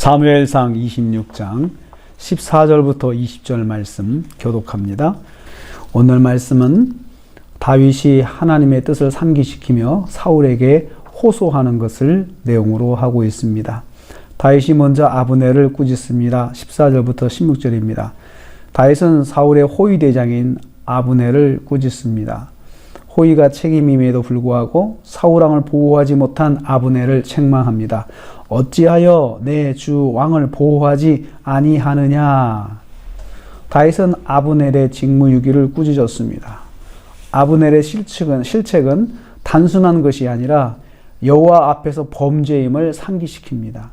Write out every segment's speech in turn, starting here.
사무엘상 26장 14절부터 20절 말씀 교독합니다. 오늘 말씀은 다윗이 하나님의 뜻을 상기시키며 사울에게 호소하는 것을 내용으로 하고 있습니다. 다윗이 먼저 아브넬을 꾸짖습니다. 14절부터 16절입니다. 다윗은 사울의 호위 대장인 아브넬을 꾸짖습니다. 호위가 책임임에도 불구하고 사울왕을 보호하지 못한 아브넬을 책망합니다. 어찌하여 내 주 왕을 보호하지 아니하느냐. 다윗은 아브넬의 직무유기를 꾸짖었습니다. 아브넬의 실책은 단순한 것이 아니라 여호와 앞에서 범죄임을 상기시킵니다.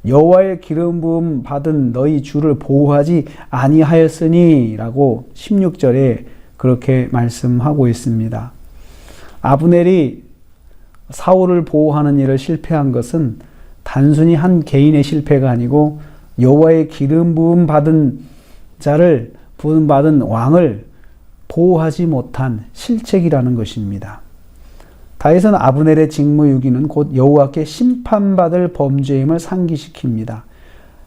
여호와의 기름 부음 받은 너희 주를 보호하지 아니하였으니 라고 16절에 그렇게 말씀하고 있습니다. 아브넬이 사울을 보호하는 일을 실패한 것은 단순히 한 개인의 실패가 아니고 여호와의 기름 부음 받은 자를 부음 받은 왕을 보호하지 못한 실책이라는 것입니다. 다윗은 아브넬의 직무유기는 곧 여호와께 심판받을 범죄임을 상기시킵니다.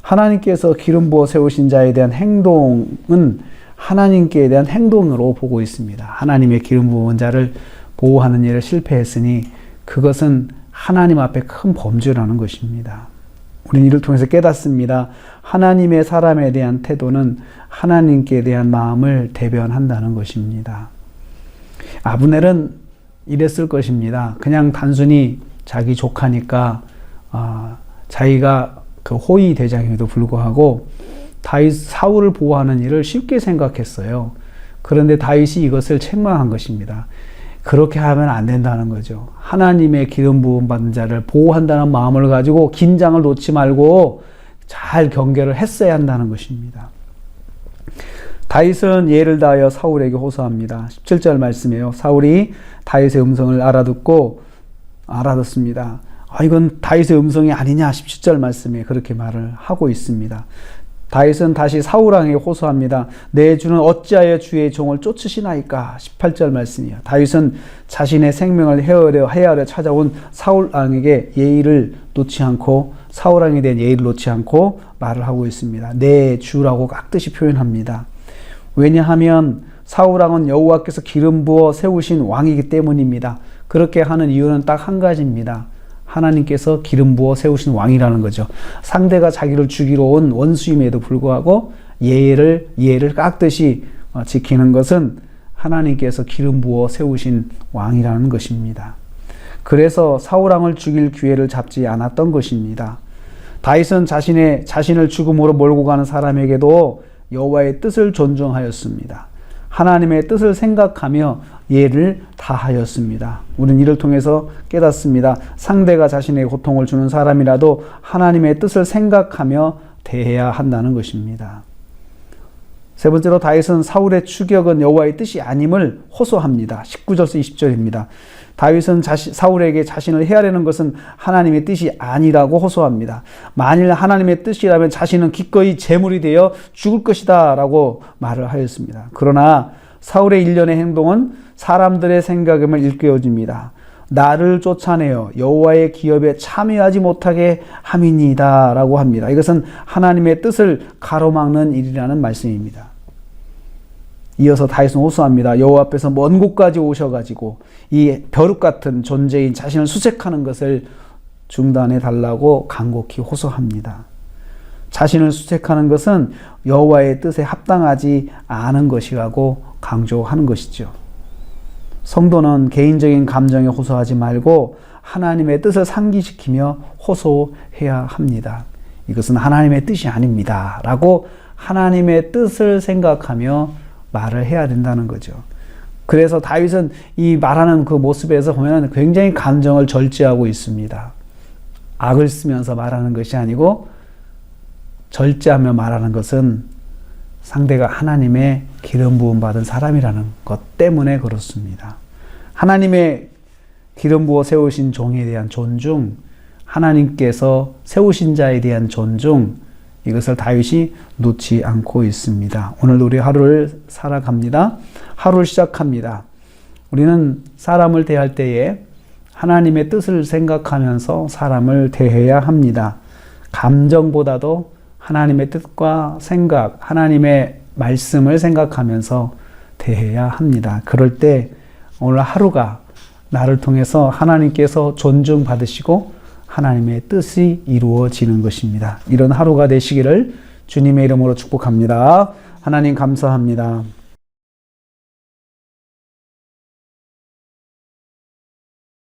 하나님께서 기름 부어 세우신 자에 대한 행동은 하나님께 대한 행동으로 보고 있습니다. 하나님의 기름 부은 자를 보호하는 일을 실패했으니 그것은 하나님 앞에 큰 범죄라는 것입니다. 우리는 이를 통해서 깨닫습니다. 하나님의 사람에 대한 태도는 하나님께 대한 마음을 대변한다는 것입니다. 아브넬은 이랬을 것입니다. 그냥 단순히 자기 조카니까 자기가 그 호위 대장에도 불구하고 다윗 사울을 보호하는 일을 쉽게 생각했어요. 그런데 다윗이 이것을 책망한 것입니다. 그렇게 하면 안 된다는 거죠. 하나님의 기름 부음 받은 자를 보호한다는 마음을 가지고 긴장을 놓지 말고 잘 경계를 했어야 한다는 것입니다. 다윗은 예를 다하여 사울에게 호소합니다. 17절 말씀이에요. 사울이 다윗의 음성을 알아듣습니다. 이건 다윗의 음성이 아니냐 17절 말씀에 그렇게 말을 하고 있습니다. 다윗은 다시 사울왕에게 호소합니다. 내 주는 어찌하여 주의 종을 쫓으시나이까 18절 말씀이에요. 다윗은 자신의 생명을 해하려 찾아온 사울왕에게 예의를 놓지 않고 사울왕에 대한 예의를 놓지 않고 말을 하고 있습니다. 내 주라고 깍듯이 표현합니다. 왜냐하면 사울왕은 여호와께서 기름 부어 세우신 왕이기 때문입니다. 그렇게 하는 이유는 딱 한 가지입니다. 하나님께서 기름 부어 세우신 왕이라는 거죠. 상대가 자기를 죽이러 온 원수임에도 불구하고 예의를 깍듯이 지키는 것은 하나님께서 기름 부어 세우신 왕이라는 것입니다. 그래서 사울왕을 죽일 기회를 잡지 않았던 것입니다. 다윗은 자신을 죽음으로 몰고 가는 사람에게도 여호와의 뜻을 존중하였습니다. 하나님의 뜻을 생각하며 예를 다하였습니다. 우리는 이를 통해서 깨닫습니다. 상대가 자신에게 고통을 주는 사람이라도 하나님의 뜻을 생각하며 대해야 한다는 것입니다. 세 번째로 다윗은 사울의 추격은 여호와의 뜻이 아님을 호소합니다. 19절에서 20절입니다. 다윗은 사울에게 자신을 해하려는 것은 하나님의 뜻이 아니라고 호소합니다. 만일 하나님의 뜻이라면 자신은 기꺼이 제물이 되어 죽을 것이다 라고 말을 하였습니다. 그러나 사울의 일련의 행동은 사람들의 생각임을 일깨워줍니다. 나를 쫓아내어 여호와의 기업에 참여하지 못하게 함이니이다 라고 합니다. 이것은 하나님의 뜻을 가로막는 일이라는 말씀입니다. 이어서 다윗은 호소합니다. 여호와 앞에서 먼 곳까지 오셔가지고 이 벼룩 같은 존재인 자신을 수색하는 것을 중단해 달라고 간곡히 호소합니다. 자신을 수색하는 것은 여호와의 뜻에 합당하지 않은 것이라고 강조하는 것이죠. 성도는 개인적인 감정에 호소하지 말고 하나님의 뜻을 상기시키며 호소해야 합니다. 이것은 하나님의 뜻이 아닙니다 라고 하나님의 뜻을 생각하며 말을 해야 된다는 거죠. 그래서 다윗은 이 말하는 그 모습에서 보면 굉장히 감정을 절제하고 있습니다. 악을 쓰면서 말하는 것이 아니고 절제하며 말하는 것은 상대가 하나님의 기름 부음 받은 사람이라는 것 때문에 그렇습니다. 하나님의 기름 부어 세우신 종에 대한 존중, 하나님께서 세우신 자에 대한 존중, 이것을 다윗이 놓지 않고 있습니다. 오늘 우리 하루를 살아갑니다. 하루를 시작합니다. 우리는 사람을 대할 때에 하나님의 뜻을 생각하면서 사람을 대해야 합니다. 감정보다도 하나님의 뜻과 생각, 하나님의 말씀을 생각하면서 대해야 합니다. 그럴 때 오늘 하루가 나를 통해서 하나님께서 존중받으시고 하나님의 뜻이 이루어지는 것입니다. 이런 하루가 되시기를 주님의 이름으로 축복합니다. 하나님 감사합니다.